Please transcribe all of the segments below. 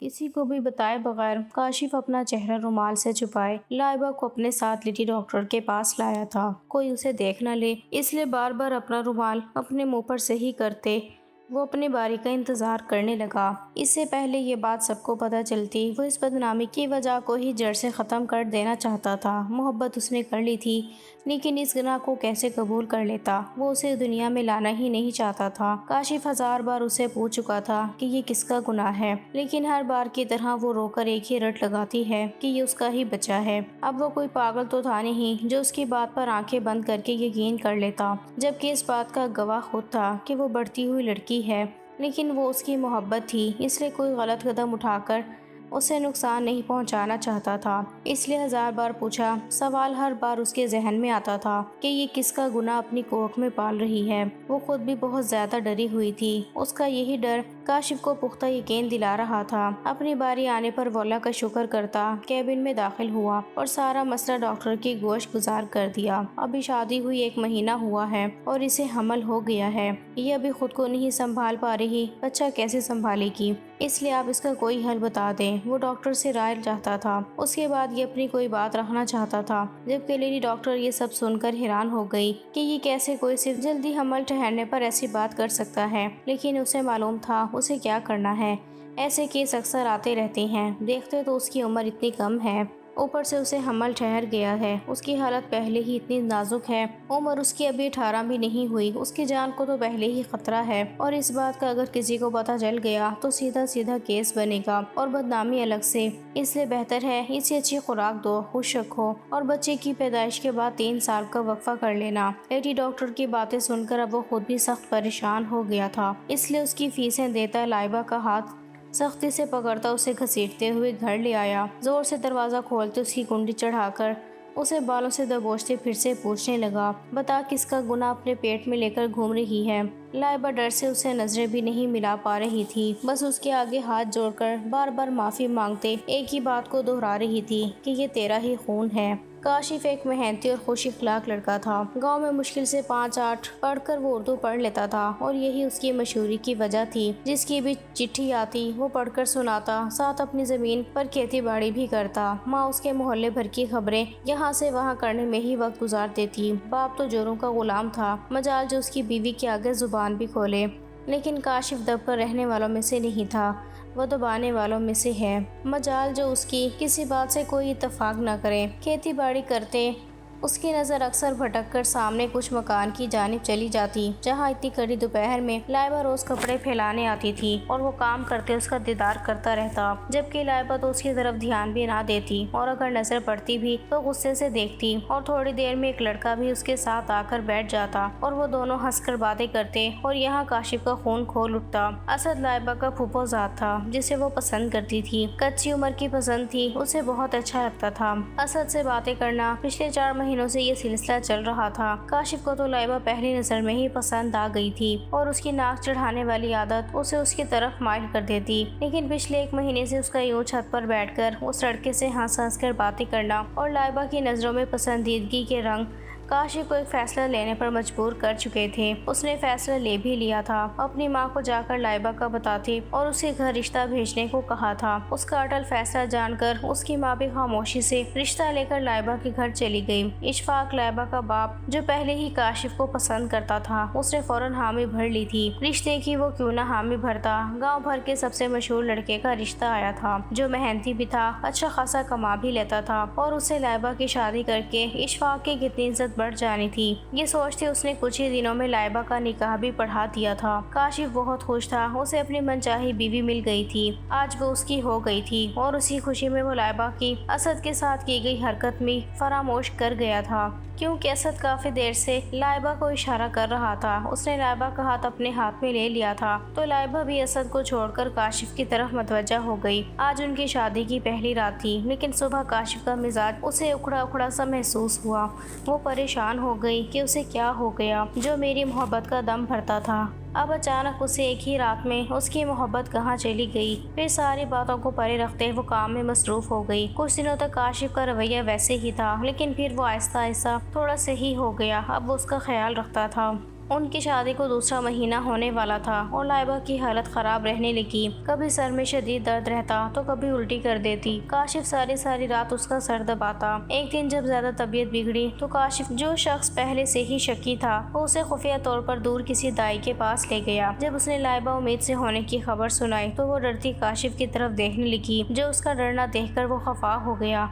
کسی کو بھی بتائے بغیر کاشف اپنا چہرہ رومال سے چھپائے لائبہ کو اپنے ساتھ لیڈی ڈاکٹر کے پاس لایا تھا۔ کوئی اسے دیکھ نہ لے اس لیے بار بار اپنا رومال اپنے منہ پر صحیح کرتے وہ اپنی باری کا انتظار کرنے لگا۔ اس سے پہلے یہ بات سب کو پتہ چلتی وہ اس بدنامی کی وجہ کو ہی جڑ سے ختم کر دینا چاہتا تھا۔ محبت اس نے کر لی تھی لیکن اس گناہ کو کیسے قبول کر لیتا؟ وہ اسے دنیا میں لانا ہی نہیں چاہتا تھا۔ کاشف 1000 بار اسے پوچھ چکا تھا کہ یہ کس کا گناہ ہے، لیکن ہر بار کی طرح وہ رو کر ایک ہی رٹ لگاتی ہے کہ یہ اس کا ہی بچہ ہے۔ اب وہ کوئی پاگل تو تھا نہیں جو اس کی بات پر آنکھیں بند کر کے یقین کر لیتا، جبکہ اس بات کا گواہ خود تھا کہ وہ بڑھتی ہوئی لڑکی ہے، لیکن وہ اس کی محبت تھی، اس لیے کوئی غلط قدم اٹھا کر اسے نقصان نہیں پہنچانا چاہتا تھا۔ اس لیے 1000 بار پوچھا۔ سوال ہر بار اس کے ذہن میں آتا تھا کہ یہ کس کا گناہ اپنی کوکھ میں پال رہی ہے۔ وہ خود بھی بہت زیادہ ڈری ہوئی تھی۔ اس کا یہی ڈر کاشف کو پختہ یقین دلا رہا تھا۔ اپنی باری آنے پر وہ اللہ کا شکر کرتا کیبن میں داخل ہوا اور سارا مسئلہ ڈاکٹر کی گوش گزار کر دیا۔ ابھی شادی ہوئی 1 مہینہ ہوا ہے اور اسے حمل ہو گیا ہے۔ یہ ابھی خود کو نہیں سنبھال پا رہی، بچہ کیسے سنبھالے گی؟ اس لیے آپ اس کا کوئی حل بتا دیں۔ وہ ڈاکٹر سے رائے چاہتا تھا۔ اس کے بعد یہ اپنی کوئی بات رکھنا چاہتا تھا، جبکہ لیڈی ڈاکٹر یہ سب سن کر حیران ہو گئی کہ یہ کیسے کوئی صرف جلدی حمل ٹھہرنے پر ایسی بات کر سکتا ہے، لیکن اسے معلوم تھا اسے کیا کرنا ہے۔ ایسے کیس اکثر آتے رہتے ہیں، دیکھتے تو اس کی عمر اتنی کم ہے، اوپر سے اسے حمل ٹھہر گیا ہے۔ اس کی حالت پہلے ہی اتنی نازک ہے، عمر اس کی ابھی 18 بھی نہیں ہوئی، اس کی جان کو تو پہلے ہی خطرہ ہے، اور اس بات کا اگر کسی کو پتہ چل گیا تو سیدھا سیدھا کیس بنے گا اور بدنامی الگ سے۔ اس لیے بہتر ہے اسے اچھی خوراک دو، خوش رکھو اور بچے کی پیدائش کے بعد 3 سال کا وقفہ کر لینا۔ لیڈی ڈاکٹر کی باتیں سن کر اب وہ خود بھی سخت پریشان ہو گیا تھا، اس لیے اس کی فیسیں دیتا لائبہ کا ہاتھ سختی سے پکڑتا اسے گھسیٹتے ہوئے گھر لے آیا۔ زور سے دروازہ کھولتے اس کی کنڈی چڑھا کر اسے بالوں سے دبوچتے پھر سے پوچھنے لگا، بتا کس کا گناہ اپنے پیٹ میں لے کر گھوم رہی ہے؟ لائبہ ڈر سے اسے نظریں بھی نہیں ملا پا رہی تھی، بس اس کے آگے ہاتھ جوڑ کر بار بار معافی مانگتے ایک ہی بات کو دہرا رہی تھی کہ یہ تیرا ہی خون ہے۔ کاشف ایک محنتی اور خوش اخلاق لڑکا تھا۔ گاؤں میں مشکل سے 5-8 پڑھ کر وہ اردو پڑھ لیتا تھا اور یہی اس کی مشہوری کی وجہ تھی۔ جس کی بھی چٹھی آتی وہ پڑھ کر سناتا، ساتھ اپنی زمین پر کھیتی باڑی بھی کرتا۔ ماں اس کے محلے بھر کی خبریں یہاں سے وہاں کرنے میں ہی وقت گزار دیتی۔ باپ تو جوروں کا غلام تھا، مجال جو اس کی بیوی کے آگے زبان بھی کھولے، لیکن کاشف دب کر رہنے والوں میں سے نہیں تھا، وہ دبانے والوں میں سے ہے۔ مجال جو اس کی کسی بات سے کوئی اتفاق نہ کرے، کھیتی باڑی کرتے اس کی نظر اکثر بھٹک کر سامنے کچھ مکان کی جانب چلی جاتی جہاں اتنی کڑی دوپہر میں لائبہ روز کپڑے پھیلانے آتی تھی اور وہ کام کرتے اس کا دیدار کرتا رہتا، جبکہ لائبہ تو اس کی طرف دھیان بھی نہ دیتی اور اگر نظر پڑتی بھی تو غصے سے دیکھتی، اور تھوڑی دیر میں ایک لڑکا بھی اس کے ساتھ آ کر بیٹھ جاتا اور وہ دونوں ہنس کر باتیں کرتے اور یہاں کاشف کا خون کھول اٹھتا۔ اسد لائبہ کا پھوپھو ذات تھا جسے وہ پسند کرتی تھی، کچی عمر کی پسند تھی، اسے بہت اچھا لگتا تھا اسد سے باتیں کرنا۔ پچھلے 4 مہینوں سے یہ سلسلہ چل رہا تھا۔ کاشف کو تو لائبہ پہلی نظر میں ہی پسند آ گئی تھی اور اس کی ناک چڑھانے والی عادت اسے اس کی طرف مائل کر دیتی، لیکن پچھلے 1 مہینے سے اس کا یوں چھت پر بیٹھ کر اس لڑکے سے ہنس ہنس کر باتیں کرنا اور لائبہ کی نظروں میں پسندیدگی کے رنگ کاشف کو ایک فیصلہ لینے پر مجبور کر چکے تھے۔ اس نے فیصلہ لے بھی لیا تھا، اپنی ماں کو جا کر لائبہ کا بتاتے اور اسے گھر رشتہ بھیجنے کو کہا تھا۔ اس کا اٹل فیصلہ جان کر اس کی ماں بھی خاموشی سے رشتہ لے کر لائبہ کے گھر چلی گئی۔ اشفاق لائبہ کا باپ جو پہلے ہی کاشف کو پسند کرتا تھا، اس نے فوراً حامی بھر لی تھی۔ رشتے کی وہ کیوں نہ حامی بھرتا، گاؤں بھر کے سب سے مشہور لڑکے کا رشتہ آیا تھا جو محنتی بھی تھا، اچھا خاصا کما بھی لیتا تھا، اور اسے لائبہ کی شادی کر کے اشفاق کی کتنی عزت بڑھ جانی تھی، یہ سوچتے اس نے کچھ ہی دنوں میں لائبہ کا نکاح بھی پڑھا دیا تھا۔ کاشف بہت خوش تھا، اسے اپنی من چاہی بیوی مل گئی تھی، آج وہ اس کی ہو گئی تھی، اور اسی خوشی میں وہ لائبہ کی اسد کے ساتھ کی گئی حرکت میں فراموش کر گیا تھا، کیونکہ اسد کافی دیر سے لائبہ کو اشارہ کر رہا تھا۔ اس نے لائبہ کا ہاتھ اپنے ہاتھ میں لے لیا تھا تو لائبہ بھی اسد کو چھوڑ کر کاشف کی طرف متوجہ ہو گئی۔ آج ان کی شادی کی پہلی رات تھی، لیکن صبح کاشف کا مزاج اسے اکھڑا اکھڑا سا محسوس ہوا۔ وہ پریشان ہو گئی کہ اسے کیا ہو گیا جو میری محبت کا دم بھرتا تھا۔ اب اچانک اسے ایک ہی رات میں اس کی محبت کہاں چلی گئی۔ پھر ساری باتوں کو پرے رکھتے وہ کام میں مصروف ہو گئی۔ کچھ دنوں تک کاشف کا رویہ ویسے ہی تھا، لیکن پھر وہ آہستہ آہستہ تھوڑا صحیح ہو گیا۔ اب وہ اس کا خیال رکھتا تھا، ان کی شادی کو دوسرا مہینہ ہونے والا تھا اور لائبہ کی حالت خراب رہنے لگی۔ کبھی سر میں شدید درد رہتا تو کبھی الٹی کر دیتی۔ کاشف ساری رات اس کا سر دباتا۔ ایک دن جب زیادہ طبیعت بگڑی تو کاشف، جو شخص پہلے سے ہی شکی تھا، وہ اسے خفیہ طور پر دور کسی دائی کے پاس لے گیا۔ جب اس نے لائبہ امید سے ہونے کی خبر سنائی تو وہ ڈرتی کاشف کی طرف دیکھنے لگی، جو اس کا ڈرنا دیکھ کر وہ خفا ہو گیا۔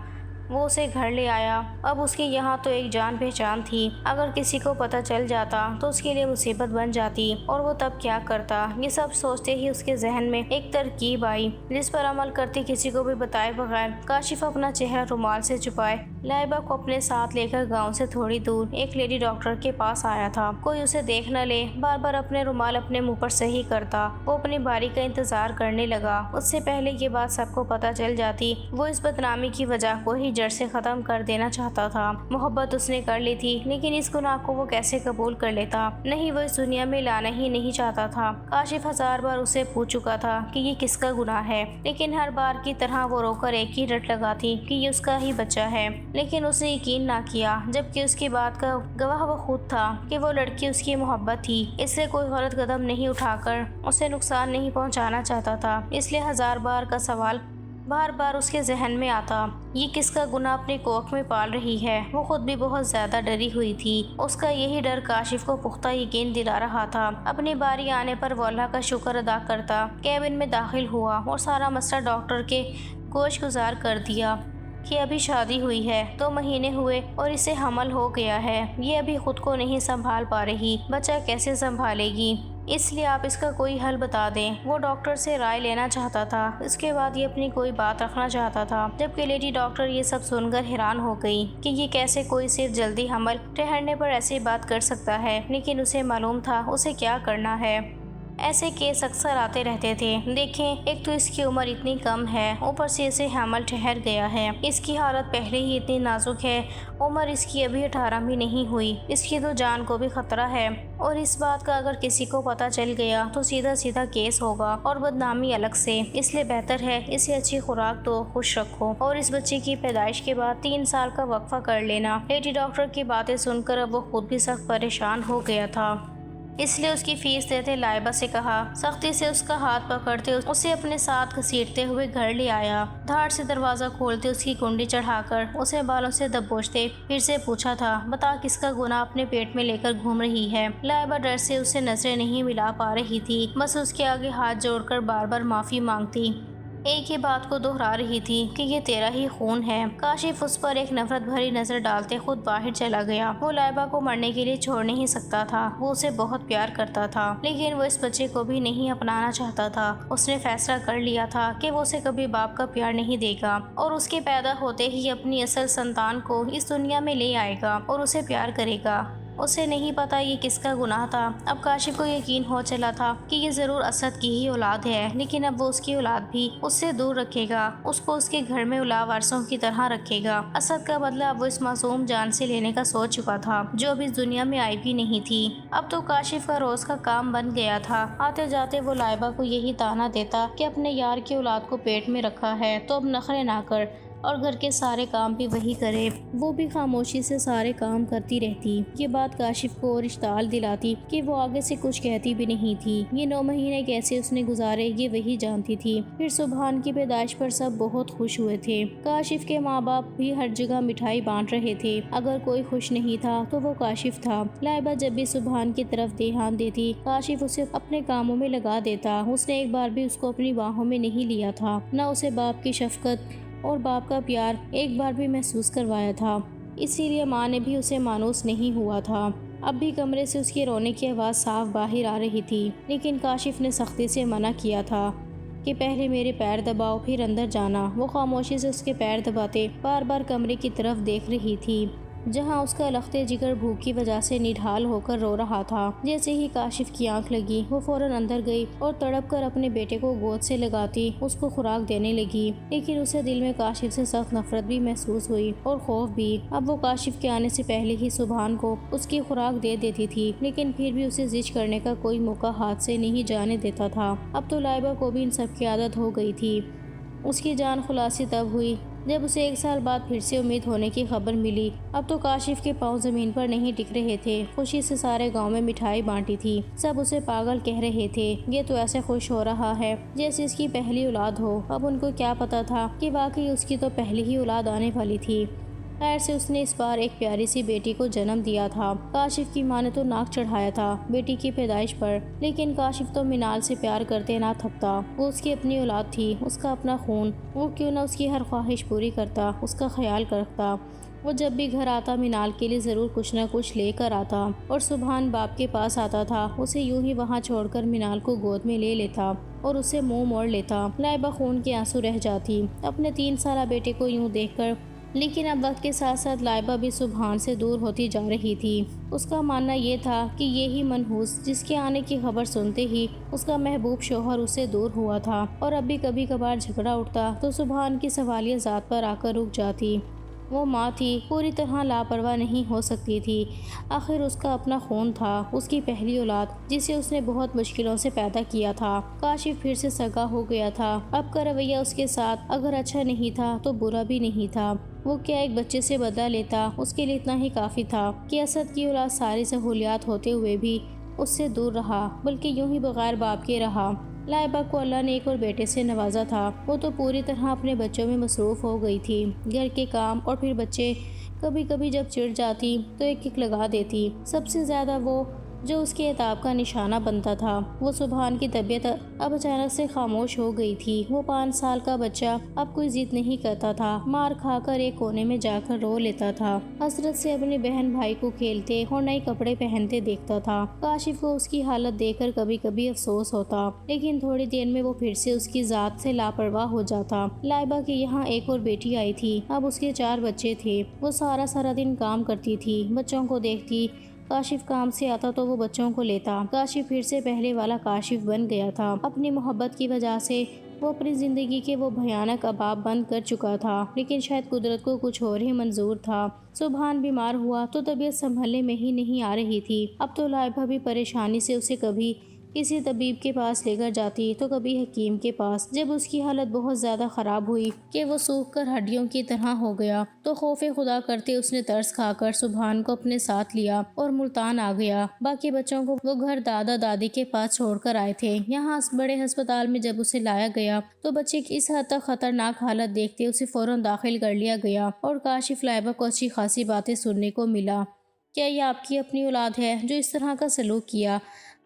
وہ اسے گھر لے آیا۔ اب اس کی یہاں تو ایک جان پہچان تھی، اگر کسی کو پتہ چل جاتا تو اس کے لیے مصیبت بن جاتی، اور وہ تب کیا کرتا۔ یہ سب سوچتے ہی اس کے ذہن میں ایک ترکیب آئی، جس پر عمل کرتی کسی کو بھی بتائے بغیر کاشف اپنا چہرہ رومال سے چھپائے لائبہ کو اپنے ساتھ لے کر گاؤں سے تھوڑی دور ایک لیڈی ڈاکٹر کے پاس آیا تھا۔ کوئی اسے دیکھ نہ لے، بار بار اپنے رومال اپنے منہ پر صحیح کرتا۔ وہ اپنی باری کا انتظار کرنے لگا۔ اس سے پہلے یہ بات سب کو پتہ چل جاتی، وہ اس بدنامی کی وجہ کو ہی جڑ سے ختم کر دینا چاہتا تھا۔ محبت اس نے کر لی تھی، لیکن اس گناہ کو وہ کیسے قبول کر لیتا؟ نہیں، وہ اس دنیا میں لانا ہی نہیں چاہتا تھا۔ کاشف 1000 بار اسے پوچھ چکا تھا کہ یہ کس کا گناہ ہے، لیکن ہر بار کی طرح وہ رو کر ایک ہی رٹ لگاتی کہ یہ اس کا ہی بچہ ہے۔ لیکن اس نے یقین نہ کیا، جبکہ اس کی بات کا گواہ وہ خود تھا کہ وہ لڑکی اس کی محبت تھی، اس لیے کوئی غلط قدم نہیں اٹھا کر اسے نقصان نہیں پہنچانا چاہتا تھا۔ اس لیے 1000 بار کا سوال بار بار اس کے ذہن میں آتا، یہ کس کا گناہ اپنی کوکھ میں پال رہی ہے۔ وہ خود بھی بہت زیادہ ڈری ہوئی تھی۔ اس کا یہی ڈر کاشف کو پختہ یقین دلا رہا تھا۔ اپنی باری آنے پر وہ اللہ کا شکر ادا کرتا، کیبن میں داخل ہوا اور سارا مسئلہ ڈاکٹر کے گوش گزار کر دیا کہ ابھی شادی ہوئی ہے، 2 مہینے ہوئے اور اسے حمل ہو گیا ہے۔ یہ ابھی خود کو نہیں سنبھال پا رہی، بچہ کیسے سنبھالے گی؟ اس لیے آپ اس کا کوئی حل بتا دیں۔ وہ ڈاکٹر سے رائے لینا چاہتا تھا، اس کے بعد یہ اپنی کوئی بات رکھنا چاہتا تھا، جبکہ لیڈی ڈاکٹر یہ سب سن کر حیران ہو گئی کہ یہ کیسے کوئی صرف جلدی حمل ٹھہرنے پر ایسی بات کر سکتا ہے۔ لیکن اسے معلوم تھا اسے کیا کرنا ہے۔ ایسے کیس اکثر آتے رہتے تھے۔ دیکھیں، ایک تو اس کی عمر اتنی کم ہے، اوپر سے اسے حمل ٹھہر گیا ہے۔ اس کی حالت پہلے ہی اتنی نازک ہے، عمر اس کی ابھی 18 بھی نہیں ہوئی۔ اس کی تو جان کو بھی خطرہ ہے، اور اس بات کا اگر کسی کو پتہ چل گیا تو سیدھا کیس ہوگا اور بدنامی الگ سے۔ اس لیے بہتر ہے اسے اچھی خوراک دو، خوش رکھو، اور اس بچے کی پیدائش کے بعد 3 سال کا وقفہ کر لینا۔ لیڈی ڈاکٹر کی باتیں سن کر اب وہ خود بھی سخت پریشان ہو گیا تھا۔ اس لیے اس کی فیس دیتے لائبہ سے کہا، سختی سے اس کا ہاتھ پکڑتے اسے اپنے ساتھ گھسیٹتے ہوئے گھر لے آیا۔ دھاڑ سے دروازہ کھولتے اس کی کنڈی چڑھا کر اسے بالوں سے دبوچتے پھر سے پوچھا تھا، بتا کس کا گناہ اپنے پیٹ میں لے کر گھوم رہی ہے؟ لائبہ ڈر سے اسے نظریں نہیں ملا پا رہی تھی، بس اس کے آگے ہاتھ جوڑ کر بار بار معافی مانگتی، ایک ہی بات کو دہرا رہی تھی کہ یہ تیرا ہی خون ہے۔ کاشف اس پر ایک نفرت بھری نظر ڈالتے خود باہر چلا گیا۔ وہ لائبہ کو مرنے کے لیے چھوڑ نہیں سکتا تھا، وہ اسے بہت پیار کرتا تھا، لیکن وہ اس بچے کو بھی نہیں اپنانا چاہتا تھا۔ اس نے فیصلہ کر لیا تھا کہ وہ اسے کبھی باپ کا پیار نہیں دے گا، اور اس کے پیدا ہوتے ہی اپنی اصل سنتان کو اس دنیا میں لے آئے گا اور اسے پیار کرے گا۔ اسے نہیں پتا یہ کس کا گناہ تھا۔ اب کاشف کو یقین ہو چلا تھا کہ یہ ضرور اسد کی ہی اولاد ہے، لیکن اب وہ اس کی اولاد بھی اس سے دور رکھے گا، اس کو اس کے گھر میں اولاد وارثوں کی طرح رکھے گا۔ اسد کا بدلہ اب وہ اس معصوم جان سے لینے کا سوچ چکا تھا، جو اب اس دنیا میں آئی بھی نہیں تھی۔ اب تو کاشف کا روز کا کام بن گیا تھا۔ آتے جاتے وہ لائبہ کو یہی طعنہ دیتا کہ اپنے یار کی اولاد کو پیٹ میں رکھا ہے تو اب نخرے نہ کر، اور گھر کے سارے کام بھی وہی کرے۔ وہ بھی خاموشی سے سارے کام کرتی رہتی۔ یہ بات کاشف کو اور اشتعال دلاتی کہ وہ آگے سے کچھ کہتی بھی نہیں تھی۔ یہ 9 مہینے کیسے اس نے گزارے یہ وہی جانتی تھی۔ پھر سبحان کی پیدائش پر سب بہت خوش ہوئے تھے۔ کاشف کے ماں باپ بھی ہر جگہ مٹھائی بانٹ رہے تھے۔ اگر کوئی خوش نہیں تھا تو وہ کاشف تھا۔ لائبہ جب بھی سبحان کی طرف دھیان دیتی، کاشف اسے اپنے کاموں میں لگا دیتا۔ اس نے ایک بار بھی اس کو اپنی باہوں میں نہیں لیا تھا، نہ اسے باپ کی شفقت اور باپ کا پیار ایک بار بھی محسوس کروایا تھا، اسی لیے ماں نے بھی اسے مانوس نہیں ہوا تھا۔ اب بھی کمرے سے اس کی رونے کی آواز صاف باہر آ رہی تھی، لیکن کاشف نے سختی سے منع کیا تھا کہ پہلے میرے پیر دباؤ پھر اندر جانا۔ وہ خاموشی سے اس کے پیر دباتے بار بار کمرے کی طرف دیکھ رہی تھی، جہاں اس کا لخت جگر بھوک کی وجہ سے نڈھال ہو کر رو رہا تھا۔ جیسے ہی کاشف کی آنکھ لگی وہ فوراً اندر گئی اور تڑپ کر اپنے بیٹے کو گود سے لگاتی اس کو خوراک دینے لگی، لیکن اسے دل میں کاشف سے سخت نفرت بھی محسوس ہوئی اور خوف بھی۔ اب وہ کاشف کے آنے سے پہلے ہی سبحان کو اس کی خوراک دے دیتی تھی، لیکن پھر بھی اسے ضد کرنے کا کوئی موقع ہاتھ سے نہیں جانے دیتا تھا۔ اب تو لائبہ کو بھی ان سب کی عادت ہو گئی تھی۔ اس کی جان خلاصی تب ہوئی جب اسے 1 سال بعد پھر سے امید ہونے کی خبر ملی، اب تو کاشف کے پاؤں زمین پر نہیں ٹک رہے تھے۔ خوشی سے سارے گاؤں میں مٹھائی بانٹی تھی، سب اسے پاگل کہہ رہے تھے۔ یہ تو ایسے خوش ہو رہا ہے جیسے اس کی پہلی اولاد ہو۔ اب ان کو کیا پتا تھا کہ واقعی اس کی تو پہلی ہی اولاد آنے والی تھی۔ خیر سے اس نے اس بار ایک پیاری سی بیٹی کو جنم دیا تھا۔ کاشف کی ماں نے تو ناک چڑھایا تھا بیٹی کی پیدائش پر، لیکن کاشف تو منال سے پیار کرتے نہ تھکتا۔ وہ اس کی اپنی اولاد تھی، اس کا اپنا خون، وہ کیوں نہ اس کی ہر خواہش پوری کرتا، اس کا خیال رکھتا۔ وہ جب بھی گھر آتا منال کے لیے ضرور کچھ نہ کچھ لے کر آتا، اور سبحان باپ کے پاس آتا تھا، اسے یوں ہی وہاں چھوڑ کر منال کو گود میں لے لیتا اور اسے منہ موڑ لیتا۔ لائبہ خون کے آنسو رہ جاتی اپنے 3 سالہ بیٹے کو یوں دیکھ کر، لیکن اب وقت کے ساتھ ساتھ لائبہ بھی سبحان سے دور ہوتی جا رہی تھی۔ اس کا ماننا یہ تھا کہ یہی منحوس جس کے آنے کی خبر سنتے ہی اس کا محبوب شوہر اس سے دور ہوا تھا، اور اب بھی کبھی کبھار جھگڑا اٹھتا تو سبحان کی سوالیہ ذات پر آ کر رک جاتی۔ وہ ماں تھی، پوری طرح لاپرواہ نہیں ہو سکتی تھی۔ آخر اس کا اپنا خون تھا، اس کی پہلی اولاد جسے اس نے بہت مشکلوں سے پیدا کیا تھا۔ کاشف پھر سے سگا ہو گیا تھا۔ اب کا رویہ اس کے ساتھ اگر اچھا نہیں تھا تو برا بھی نہیں تھا۔ وہ کیا ایک بچے سے بدلہ لیتا، اس کے لیے اتنا ہی کافی تھا کہ اسد کی اولاد ساری سہولیات ہوتے ہوئے بھی اس سے دور رہا، بلکہ یوں ہی بغیر باپ کے رہا۔ لائبہ کو اللہ نے ایک اور بیٹے سے نوازا تھا۔ وہ تو پوری طرح اپنے بچوں میں مصروف ہو گئی تھی، گھر کے کام اور پھر بچے۔ کبھی کبھی جب چڑ جاتی تو ایک کک لگا دیتی، سب سے زیادہ وہ جو اس کے عتاب کا نشانہ بنتا تھا۔ وہ سبحان کی طبیعت اب اچانک سے خاموش ہو گئی تھی۔ وہ 5 سال کا بچہ اب کوئی ضد نہیں کرتا تھا، مار کھا کر ایک کونے میں جا کر رو لیتا تھا، حسرت سے اپنے بہن بھائی کو کھیلتے اور نئے کپڑے پہنتے دیکھتا تھا۔ کاشف کو اس کی حالت دیکھ کر کبھی کبھی افسوس ہوتا، لیکن تھوڑی دیر میں وہ پھر سے اس کی ذات سے لاپرواہ ہو جاتا۔ لائبہ کے یہاں ایک اور بیٹی آئی تھی، اب اس کے 4 بچے تھے۔ وہ سارا دن کام کرتی تھی، بچوں کو دیکھتی۔ کاشف کام سے آتا تو وہ بچوں کو لیتا۔ کاشف پھر سے پہلے والا کاشف بن گیا تھا۔ اپنی محبت کی وجہ سے وہ اپنی زندگی کے وہ بھیانک اباب بند کر چکا تھا، لیکن شاید قدرت کو کچھ اور ہی منظور تھا۔ سبحان بیمار ہوا تو طبیعت سنبھلنے میں ہی نہیں آ رہی تھی۔ اب تو لائبہ بھی پریشانی سے اسے کبھی کسی طبیب کے پاس لے کر جاتی تو کبھی حکیم کے پاس۔ جب اس کی حالت بہت زیادہ خراب ہوئی کہ وہ سوکھ کر ہڈیوں کی طرح ہو گیا تو خوف خدا کرتے اس نے ترس کھا کر سبحان کو اپنے ساتھ لیا اور ملتان آ گیا۔ باقی بچوں کو وہ گھر دادا دادی کے پاس چھوڑ کر آئے تھے۔ یہاں بڑے ہسپتال میں جب اسے لایا گیا تو بچے کی اس حد تک خطرناک حالت دیکھتے اسے فوراً داخل کر لیا گیا، اور کاشف لائبہ کو اچھی خاصی باتیں سننے کو ملا۔ کیا یہ آپ کی اپنی اولاد ہے جو اس طرح کا سلوک کیا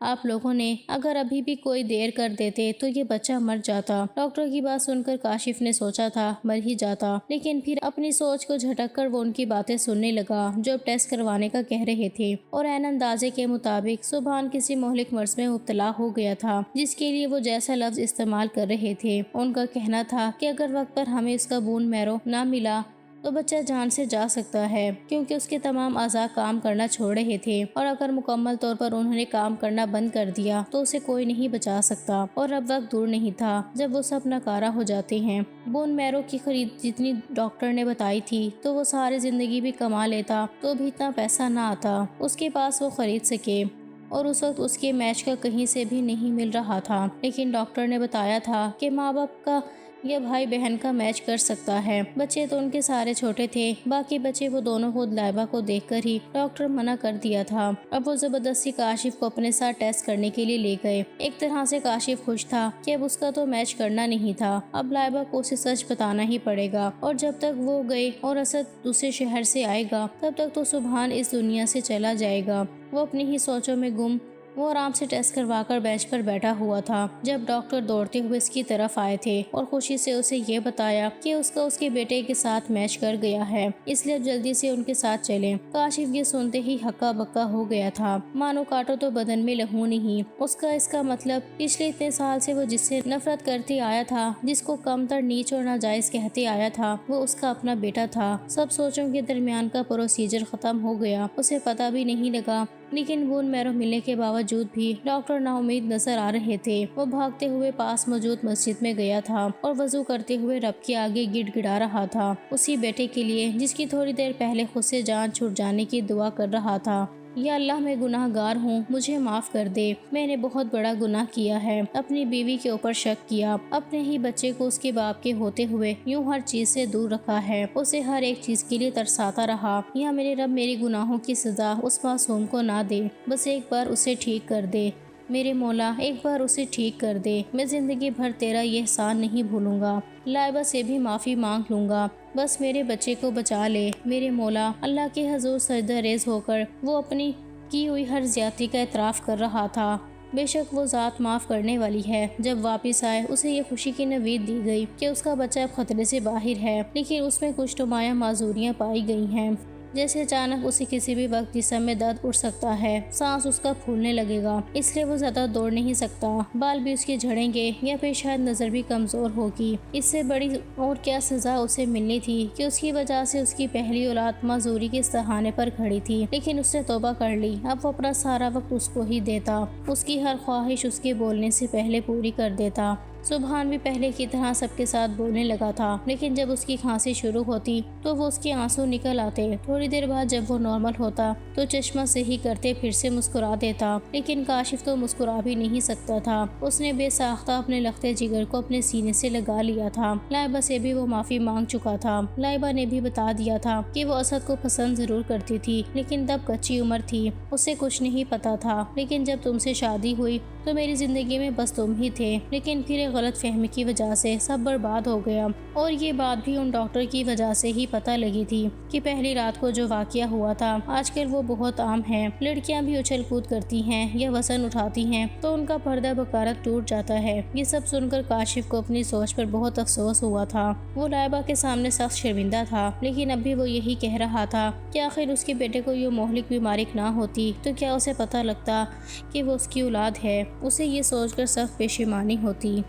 آپ لوگوں نے؟ اگر ابھی بھی کوئی دیر کر دیتے تو یہ بچہ مر جاتا۔ ڈاکٹر کی بات سن کر کاشف نے سوچا تھا مر ہی جاتا، لیکن پھر اپنی سوچ کو جھٹک کر وہ ان کی باتیں سننے لگا جو ٹیسٹ کروانے کا کہہ رہے تھے، اور عین اندازے کے مطابق سبحان کسی مہلک مرض میں مبتلا ہو گیا تھا جس کے لیے وہ جیسا لفظ استعمال کر رہے تھے۔ ان کا کہنا تھا کہ اگر وقت پر ہمیں اس کا بون میرو نہ ملا تو بچہ جان سے جا سکتا ہے، کیونکہ اس کے تمام اعضاء کام کرنا چھوڑ رہے تھے، اور اگر مکمل طور پر انہوں نے کام کرنا بند کر دیا تو اسے کوئی نہیں بچا سکتا۔ اور اب وقت دور نہیں تھا جب وہ سب ناکارہ ہو جاتے ہیں۔ بون میرو کی خرید جتنی ڈاکٹر نے بتائی تھی تو وہ ساری زندگی بھی کما لیتا تو بھی اتنا پیسہ نہ آتا اس کے پاس وہ خرید سکے، اور اس وقت اس کے میچ کا کہیں سے بھی نہیں مل رہا تھا۔ لیکن ڈاکٹر نے بتایا تھا کہ ماں باپ کا یا بھائی بہن کا میچ کر سکتا ہے۔ بچے تو ان کے سارے چھوٹے تھے، باقی بچے وہ دونوں خود لائبہ کو دیکھ کر ہی ڈاکٹر منع کر دیا تھا۔ اب وہ زبردستی کاشف کو اپنے ساتھ ٹیسٹ کرنے کے لیے لے گئے۔ ایک طرح سے کاشف خوش تھا کہ اب اس کا تو میچ کرنا نہیں تھا، اب لائبہ کو اسے سچ بتانا ہی پڑے گا، اور جب تک وہ گئے اور اسد دوسرے شہر سے آئے گا تب تک تو سبحان اس دنیا سے چلا جائے گا۔ وہ اپنی ہی سوچوں میں گم وہ آرام سے ٹیسٹ کروا کر بینچ پر بیٹھا ہوا تھا جب ڈاکٹر دوڑتے ہوئے اس کی طرف آئے تھے اور خوشی سے اسے یہ بتایا کہ اس کا اس کے بیٹے کے ساتھ میچ کر گیا ہے، اس لیے اب جلدی سے ان کے ساتھ چلیں۔ کاشف یہ سنتے ہی ہکا بکا ہو گیا تھا، مانو کاٹو تو بدن میں لہو نہیں۔ اس کا مطلب پچھلے اتنے سال سے وہ جس سے نفرت کرتے آیا تھا، جس کو کم تر نیچ اور ناجائز کہتے آیا تھا، وہ اس کا اپنا بیٹا تھا۔ سب سوچوں کے درمیان کا پروسیجر ختم ہو گیا، اسے پتہ بھی نہیں لگا، لیکن بون میرو ملنے کے باوجود بھی ڈاکٹر نا امید نظر آ رہے تھے۔ وہ بھاگتے ہوئے پاس موجود مسجد میں گیا تھا اور وضو کرتے ہوئے رب کے آگے گڑ گڑا رہا تھا، اسی بیٹے کے لیے جس کی تھوڑی دیر پہلے خود سے جان چھوٹ جانے کی دعا کر رہا تھا۔ یا اللہ میں گناہ گار ہوں، مجھے معاف کر دے، میں نے بہت بڑا گناہ کیا ہے، اپنی بیوی کے اوپر شک کیا، اپنے ہی بچے کو اس کے باپ کے ہوتے ہوئے یوں ہر چیز سے دور رکھا ہے، اسے ہر ایک چیز کے لیے ترساتا رہا۔ یا میرے رب میری گناہوں کی سزا اس معصوم کو نہ دے، بس ایک بار اسے ٹھیک کر دے، میرے مولا ایک بار اسے ٹھیک کر دے، میں زندگی بھر تیرا یہ احسان نہیں بھولوں گا، لائبہ سے بھی معافی مانگ لوں گا، بس میرے بچے کو بچا لے میرے مولا۔ اللہ کے حضور سجدہ ریز ہو کر وہ اپنی کی ہوئی ہر زیادتی کا اعتراف کر رہا تھا۔ بے شک وہ ذات معاف کرنے والی ہے۔ جب واپس آئے اسے یہ خوشی کی نوید دی گئی کہ اس کا بچہ اب خطرے سے باہر ہے، لیکن اس میں کچھ نمایاں معذوریاں پائی گئی ہیں، جیسے اچانک اسے کسی بھی وقت جسم میں درد اٹھ سکتا ہے، سانس اس کا پھولنے لگے گا، اس لیے وہ زیادہ دوڑ نہیں سکتا، بال بھی اس کے جھڑیں گے یا پھر شاید نظر بھی کمزور ہوگی۔ اس سے بڑی اور کیا سزا اسے ملنی تھی کہ اس کی وجہ سے اس کی پہلی اولاد معذوری کے استحانے پر کھڑی تھی، لیکن اس نے توبہ کر لی، اب وہ اپنا سارا وقت اس کو ہی دیتا، اس کی ہر خواہش اس کے بولنے سے پہلے پوری کر دیتا۔ سبحان بھی پہلے کی طرح سب کے ساتھ بولنے لگا تھا، لیکن جب اس کی کھانسی شروع ہوتی تو وہ اس کے آنسو نکل آتے، تھوڑی دیر بعد جب وہ نارمل ہوتا تو چشمہ سے ہی کرتے پھر سے مسکرا دیتا، لیکن کاشف تو مسکرا بھی نہیں سکتا تھا، اس نے بے ساختہ اپنے لختے جگر کو اپنے سینے سے لگا لیا تھا۔ لائبہ سے بھی وہ معافی مانگ چکا تھا، لائبہ نے بھی بتا دیا تھا کہ وہ اسد کو پسند ضرور کرتی تھی، لیکن تب کچی عمر تھی، اسے کچھ نہیں پتا تھا، لیکن جب تم سے شادی ہوئی تو میری زندگی میں بس تم ہی تھے، لیکن پھر ایک غلط فہمی کی وجہ سے سب برباد ہو گیا، اور یہ بات بھی ان ڈاکٹر کی وجہ سے ہی پتہ لگی تھی کہ پہلی رات کو جو واقعہ ہوا تھا آج کل وہ بہت عام ہے، لڑکیاں بھی اچھل کود کرتی ہیں یا وزن اٹھاتی ہیں تو ان کا پردہ بکارت ٹوٹ جاتا ہے۔ یہ سب سن کر کاشف کو اپنی سوچ پر بہت افسوس ہوا تھا، وہ لائبہ کے سامنے سخت شرمندہ تھا، لیکن اب بھی وہ یہی کہہ رہا تھا کہ آخر اس کے بیٹے کو یہ مہلک بیماری نہ ہوتی تو کیا اسے پتہ لگتا کہ وہ اس کی اولاد ہے، اسے یہ سوچ کر سخت پشیمانی ہوتی۔